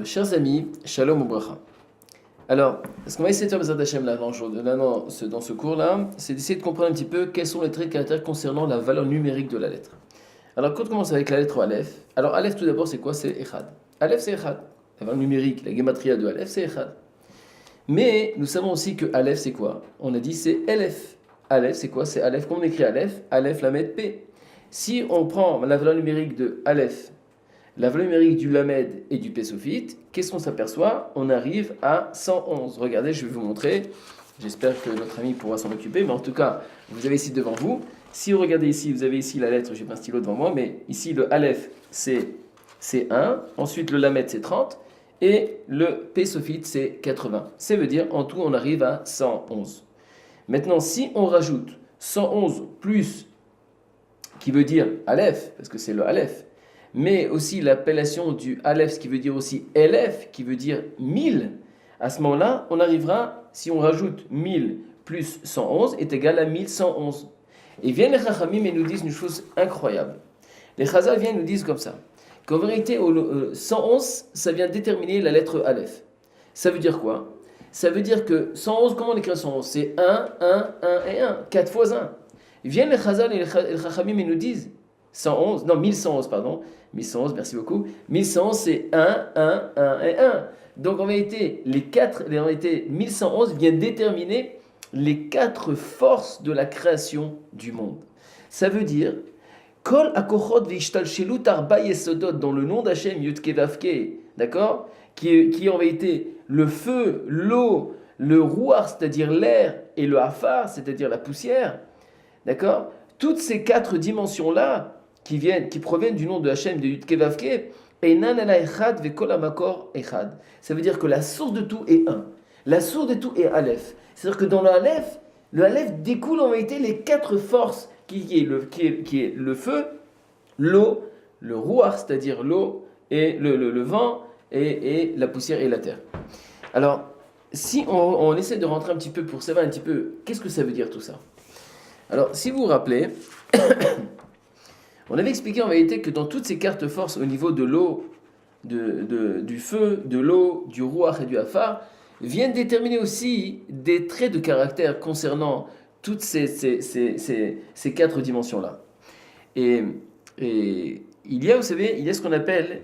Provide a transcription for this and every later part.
Chers amis, Shalom Ubracha. Alors, ce qu'on va essayer de faire Bezrat Hashem là, dans ce cours-là, c'est d'essayer de comprendre un petit peu quels sont les traits de caractère concernant la valeur numérique de la lettre. Alors, quand on commence avec la lettre Aleph, alors Aleph tout d'abord c'est quoi? C'est Echad. Aleph c'est Echad. La valeur numérique, la gematria de Aleph c'est Echad. Mais nous savons aussi que Aleph c'est quoi? On a dit c'est Elef. Aleph c'est quoi? C'est Aleph. Comment on écrit Aleph? Aleph Lamed P. Si on prend la valeur numérique de Aleph, la valeur numérique du Lamed et du Pesofite, qu'est-ce qu'on s'aperçoit? On arrive à 111. Regardez, je vais vous montrer. J'espère que notre ami pourra s'en occuper, mais en tout cas, vous avez ici devant vous. Si vous regardez ici, vous avez ici la lettre, j'ai pas un stylo devant moi, mais ici le Aleph c'est 1, ensuite le Lamed c'est 30, et le Pesofite c'est 80. Ça veut dire en tout on arrive à 111. Maintenant, si on rajoute 111 plus, qui veut dire Aleph, parce que c'est le Aleph, mais aussi l'appellation du Aleph, ce qui veut dire aussi Elef, qui veut dire 1000, à ce moment-là, on arrivera, si on rajoute 1000 plus 111, est égal à 1111. Et viennent les Chachamim et nous disent une chose incroyable. Les Chazal viennent et nous disent comme ça, qu'en vérité, 111, ça vient déterminer la lettre Aleph. Ça veut dire quoi? Ça veut dire que 111, comment on écrit 111? C'est 1, 1, 1 et 1, 4 fois 1. Viennent les Chazal et les Chachamim et nous disent 111, non 1111 pardon, 1111, merci beaucoup. 1111 c'est 1, 1, 1 et 1. Donc en vérité, en vérité 1111 vient déterminer les 4 forces de la création du monde. Ça veut dire Kol akochot v'ishtalshelut arba yesodot, dans le nom d'Hachem Yudke Vavke, d'accord, qui en vérité le feu, l'eau, le rouar, c'est-à-dire l'air, et le hafar, c'est-à-dire la poussière, d'accord. Toutes ces 4 dimensions-là qui proviennent du nom de Hachem, de Yudke Vavke, Einan ela echad vekol hamakor echad. Ça veut dire que la source de tout est un. La source de tout est Aleph. C'est-à-dire que dans le Aleph découle en vérité les 4 forces qui est le feu, l'eau, le rouar, c'est-à-dire l'eau, et le vent, et la poussière et la terre. Alors, si on essaie de rentrer un petit peu pour savoir un petit peu, qu'est-ce que ça veut dire tout ça? Alors, si vous vous rappelez, on avait expliqué en vérité que dans toutes ces cartes forces au niveau de l'eau, du feu, de l'eau, du rouach et du hafar, viennent déterminer aussi des traits de caractère concernant toutes ces 4 dimensions-là. Et il y a, vous savez, il y a ce qu'on appelle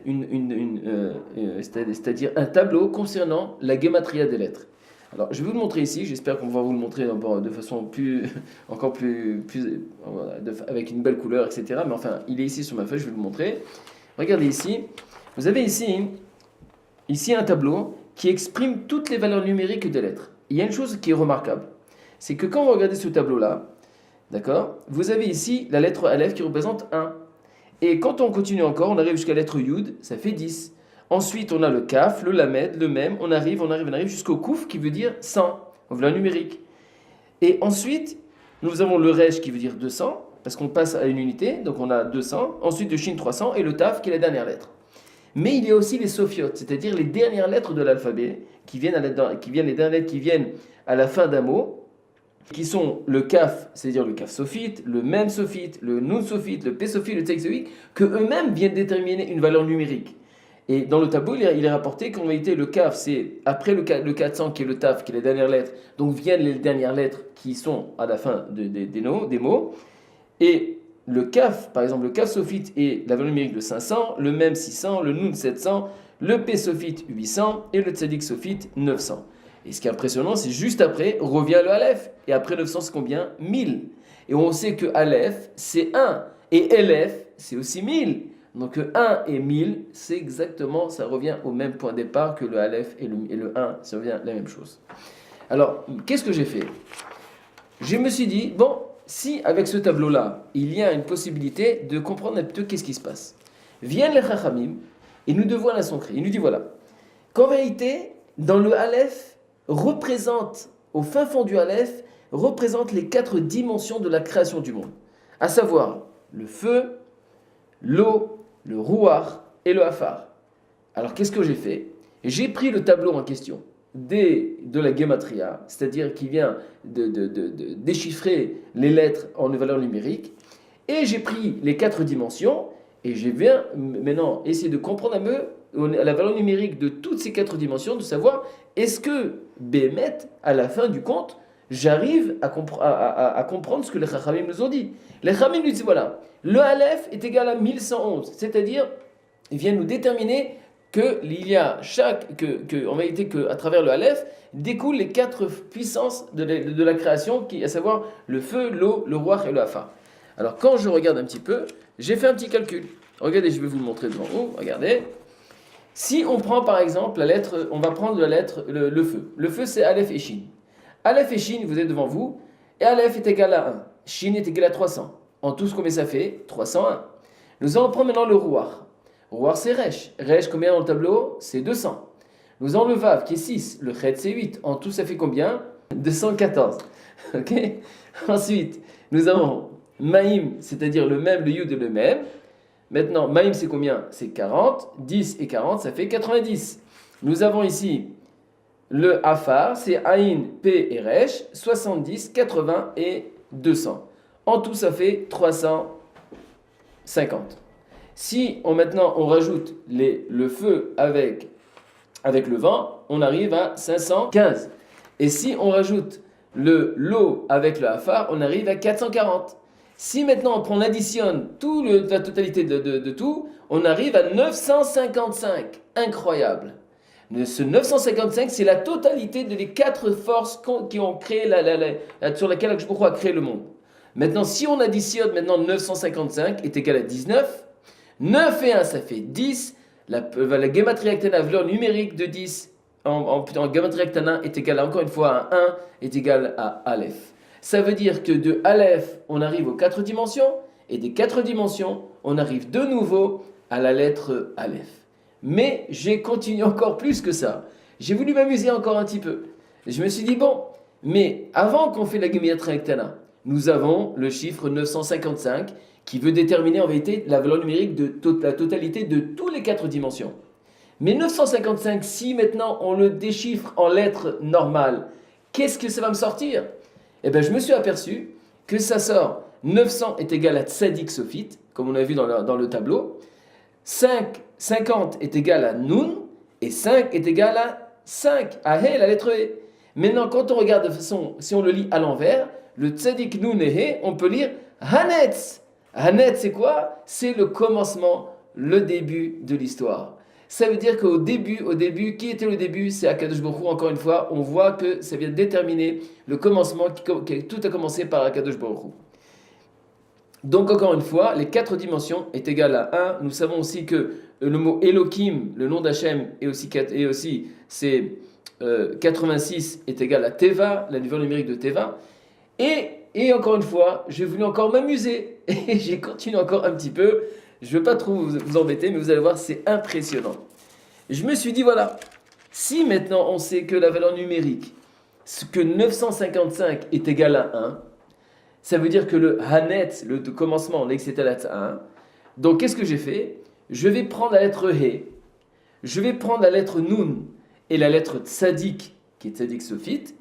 c'est-à-dire un tableau concernant la gematria des lettres. Alors, je vais vous le montrer ici, j'espère qu'on va vous le montrer de façon encore plus avec une belle couleur, etc. Mais enfin, il est ici sur ma feuille, je vais vous le montrer. Regardez ici, vous avez ici un tableau qui exprime toutes les valeurs numériques des lettres. Il y a une chose qui est remarquable, c'est que quand vous regardez ce tableau-là, d'accord, vous avez ici la lettre Aleph qui représente 1. Et quand on continue encore, on arrive jusqu'à la lettre Yud, ça fait 10. Ensuite, on a le Kaf, le Lamed, le Mem, on arrive jusqu'au Kouf qui veut dire 100, on veut la numérique. Et ensuite, nous avons le Resh qui veut dire 200, parce qu'on passe à une unité, donc on a 200. Ensuite, le Shin 300 et le Taf qui est la dernière lettre. Mais il y a aussi les Sophiot, c'est-à-dire les dernières lettres de l'alphabet, les dernières lettres qui viennent à la fin d'un mot, qui sont le Kaf, c'est-à-dire le Kaf Sophite, le Mem Sophite, le Nun Sophite, le P Sophite, le Tseik Sophite, que eux-mêmes viennent déterminer une valeur numérique. Et dans le tableau, il est rapporté qu'en réalité, le Kaf, c'est après le 400 qui est le Taf, qui est les dernières lettres, donc viennent les dernières lettres qui sont à la fin des mots. Et le Kaf, par exemple, le Kaf Sophite est la valeur numérique de 500, le Mem 600, le Nun 700, le P Sophite 800 et le Tzadik Sophite 900. Et ce qui est impressionnant, c'est juste après, revient le Aleph. Et après 900, c'est combien? 1000. Et on sait que Aleph, c'est 1. Et Elef, c'est aussi 1000. Donc 1 et 1000, c'est exactement, ça revient au même point de départ que le Aleph et le 1, ça revient la même chose. Alors, qu'est-ce que j'ai fait? Je me suis dit, bon, si avec ce tableau-là, il y a une possibilité de comprendre un peu qu'est-ce qui se passe. Viennent les Chachamim et nous devons la son cri. Il nous dit, voilà, qu'en vérité, dans le Aleph, représente, au fin fond du Aleph, représente les 4 dimensions de la création du monde. À savoir, le feu, l'eau, le rouar et le hafar. Alors qu'est-ce que j'ai fait? J'ai pris le tableau en question de la gematria, c'est-à-dire qui vient de déchiffrer les lettres en valeur numérique, et j'ai pris les 4 dimensions, et je viens maintenant essayer de comprendre un peu la valeur numérique de toutes ces 4 dimensions, de savoir est-ce que Bémet, à la fin du compte, j'arrive à comprendre ce que les Chachamim nous ont dit. Les Chachamim nous disent voilà, le Aleph est égal à 1111, c'est-à-dire, ils viennent nous déterminer qu'il y a en vérité, qu'à travers le Aleph, découlent les 4 puissances de la création, à savoir le feu, l'eau, le roi et le hafar. Alors, quand je regarde un petit peu, j'ai fait un petit calcul. Regardez, je vais vous le montrer devant vous. Regardez. Si on prend par exemple la lettre, on va prendre la lettre, le feu. Le feu, c'est Aleph et Shin. Aleph et Shin, vous êtes devant vous, et Aleph est égal à 1. Shin est égal à 300. En tout, combien ça fait 301. Nous allons prendre maintenant le Ruach. Ruach, c'est Resh. Resh, combien dans le tableau c'est 200. Nous avons le Vav, qui est 6. Le Chet, c'est 8. En tout, ça fait combien 214. Ok. Ensuite, nous avons Maïm, c'est-à-dire le même, le Yud et le même. Maintenant, Maïm, c'est combien c'est 40. 10 et 40, ça fait 90. Nous avons ici le Afar, c'est Aïn, P et Resh, 70, 80 et 200. En tout, ça fait 350. Si maintenant on rajoute le feu avec le vent, on arrive à 515. Et si on rajoute l'eau avec le Afar, on arrive à 440. Si maintenant on additionne la totalité de tout, on arrive à 955. Incroyable. Ce 955, c'est la totalité de les 4 forces qui ont créé sur laquelle Akadosh a créé le monde. Maintenant, si on additionne 955 est égal à 19, 9 et 1, ça fait 10. La Gematria Ktana, la valeur numérique de 10 en Gematria Ktana est égal encore une fois à 1, est égal à Aleph. Ça veut dire que de Aleph, on arrive aux 4 dimensions, et des 4 dimensions, on arrive de nouveau à la lettre Aleph. Mais j'ai continué encore plus que ça. J'ai voulu m'amuser encore un petit peu. Je me suis dit, bon, mais avant qu'on fait la Gematria Ktana, nous avons le chiffre 955 qui veut déterminer en vérité la valeur numérique de la totalité de toutes les 4 dimensions. Mais 955, si maintenant on le déchiffre en lettres normales, qu'est-ce que ça va me sortir? Eh bien, je me suis aperçu que ça sort 900 est égal à Tzadik Sophite, comme on a vu dans le tableau. 50 est égal à Nun, et 5 est égal à 5, à He, la lettre He. Maintenant, quand on regarde de façon, si on le lit à l'envers, le Tzadik Nun et He, on peut lire Hanetz. Hanetz, c'est quoi? C'est le commencement, le début de l'histoire. Ça veut dire qu'au début, qui était le début? C'est Akadosh Baruch Hu, encore une fois, on voit que ça vient déterminer le commencement, tout a commencé par Akadosh Baruch Hu. Donc encore une fois, les 4 dimensions est égales à 1. Nous savons aussi que le mot Elohim, le nom d'Hachem, est aussi c'est 86 est égal à Teva, la valeur numérique de Teva. Et encore une fois, j'ai voulu encore m'amuser. Et j'ai continué encore un petit peu. Je ne veux pas trop vous embêter, mais vous allez voir, c'est impressionnant. Je me suis dit, voilà, si maintenant on sait que la valeur numérique, que 955 est égal à 1, ça veut dire que le Hanet, le commencement, l'exétal à 1. Donc qu'est-ce que j'ai fait? Je vais prendre la lettre He, je vais prendre la lettre Nun et la lettre Tzadik, qui est Tzadik Sophite,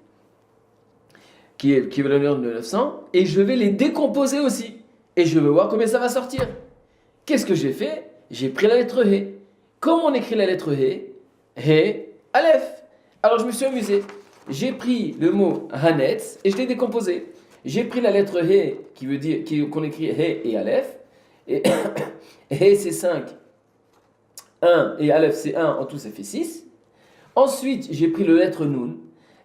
qui est le valeur de 900, et je vais les décomposer aussi. Et je vais voir combien ça va sortir. Qu'est-ce que j'ai fait? J'ai pris la lettre He. Comment on écrit la lettre He? He, Aleph. Alors je me suis amusé. J'ai pris le mot Hanetz et je l'ai décomposé. J'ai pris la lettre He qui veut dire qu'on écrit He et Aleph. Et He c'est 5. 1 et Aleph c'est 1. En tout ça fait 6. Ensuite j'ai pris la lettre Nun.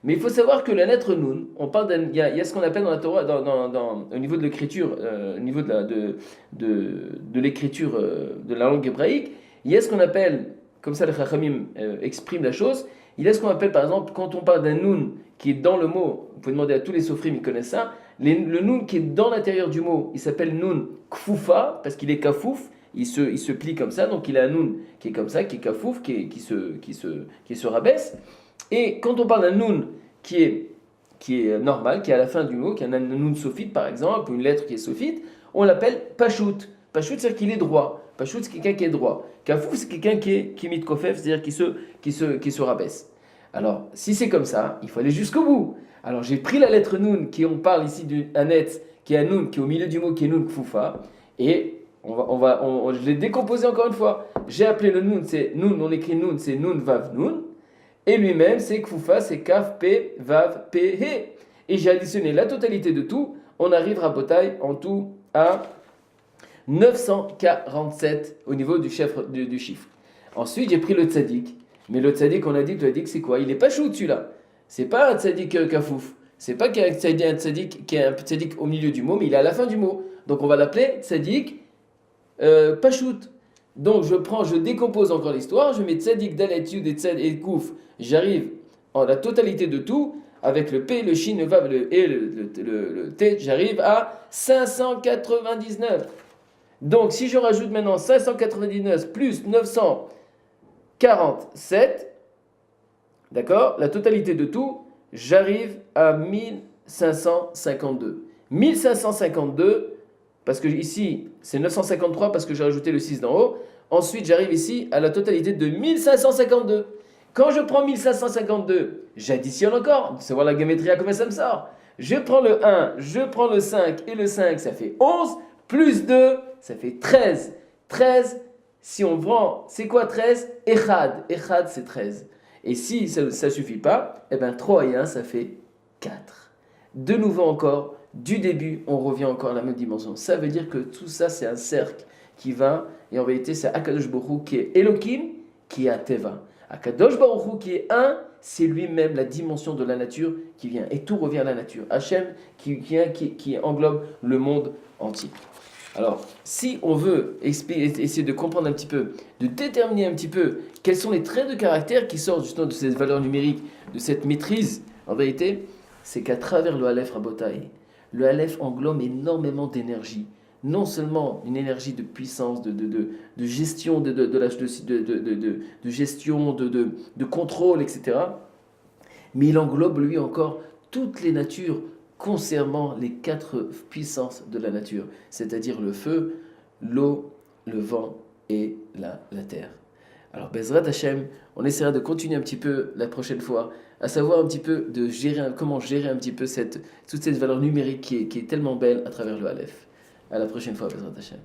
Mais il faut savoir que la lettre Nun, on parle il y a ce qu'on appelle dans la Torah, au niveau de l'écriture, au niveau de l'écriture de la langue hébraïque, il y a ce qu'on appelle, comme ça les Chachamim expriment la chose, il y a ce qu'on appelle par exemple, quand on parle d'un Nun qui est dans le mot, vous pouvez demander à tous les sofrim, ils connaissent ça, le Nun qui est dans l'intérieur du mot, il s'appelle Nun Kfoufa, parce qu'il est kafouf, il se plie comme ça, donc il a un Nun qui est comme ça, qui est kafouf, qui se rabaisse. Et quand on parle d'un Nun qui est normal, qui est à la fin du mot, qui est un Nun sophite par exemple, ou une lettre qui est sophite, on l'appelle Pashut. Pashut, c'est-à-dire qu'il est droit. Pashut, c'est quelqu'un qui est droit. Kafouf, c'est quelqu'un qui est mitkofef, c'est-à-dire qui se rabaisse. Alors, si c'est comme ça, il faut aller jusqu'au bout. Alors, j'ai pris la lettre Nun, on parle ici du Hanetz, qui est un Nun, qui est au milieu du mot, qui est Nun Kfoufa, et Je l'ai décomposé encore une fois. J'ai appelé le Nun, c'est Nun, on écrit Nun, c'est Nun, Vav, Nun. Et lui-même, c'est Kfoufa, c'est Kaf, P, Vav, P, He. Et j'ai additionné la totalité de tout. On arrive, Rabotai, en tout à 947 au niveau du chiffre. Ensuite, j'ai pris le tzaddik. Mais le tzaddik, on a dit que le tzaddik, c'est quoi? Il est pas chou celui-là. C'est pas un tzaddik kafouf. C'est pas qu'il y a un tzaddik qui est un tzaddik au milieu du mot, mais il est à la fin du mot. Donc on va l'appeler tzaddik pachout. Donc je décompose encore l'histoire. Je mets tzaddik, dalet, yud et kouf. J'arrive en la totalité de tout. Avec le P, le Shin, le Vav et le T, j'arrive à 599. Donc, si je rajoute maintenant 599 plus 947, d'accord, la totalité de tout, j'arrive à 1552. 1552, parce que ici, c'est 953 parce que j'ai rajouté le 6 d'en haut. Ensuite, j'arrive ici à la totalité de 1552. Quand je prends 1552, j'additionne encore, c'est voir la géométrie à combien ça me sort. Je prends le 1, je prends le 5, et le 5, ça fait 11, plus 2, ça fait 13. 13, si on prend, c'est quoi 13? Echad, Echad c'est 13. Et si ça ne suffit pas, eh bien 3 et 1, ça fait 4. De nouveau encore, du début, on revient encore à la même dimension. Ça veut dire que tout ça, c'est un cercle qui va, et en vérité, c'est Akadosh Baruch Hu qui est Elohim, qui est Ateva. Akadosh Baruch Hu qui est un, c'est lui-même la dimension de la nature qui vient. Et tout revient à la nature. Hachem qui englobe le monde entier. Alors, si on veut essayer de comprendre un petit peu, de déterminer un petit peu quels sont les traits de caractère qui sortent justement de cette valeur numérique, de cette maîtrise, en vérité, c'est qu'à travers le Aleph Rabotai, le Aleph englobe énormément d'énergie. Non seulement une énergie de puissance, de gestion, de gestion, de contrôle, etc. Mais il englobe lui encore toutes les natures concernant les 4 puissances de la nature, c'est-à-dire le feu, l'eau, le vent et la terre. Alors, Bezrat Hashem, on essaiera de continuer un petit peu la prochaine fois, à savoir un petit peu comment gérer un petit peu toute cette valeur numérique qui est tellement belle à travers le Aleph. À la prochaine fois, Bezrat Hashem.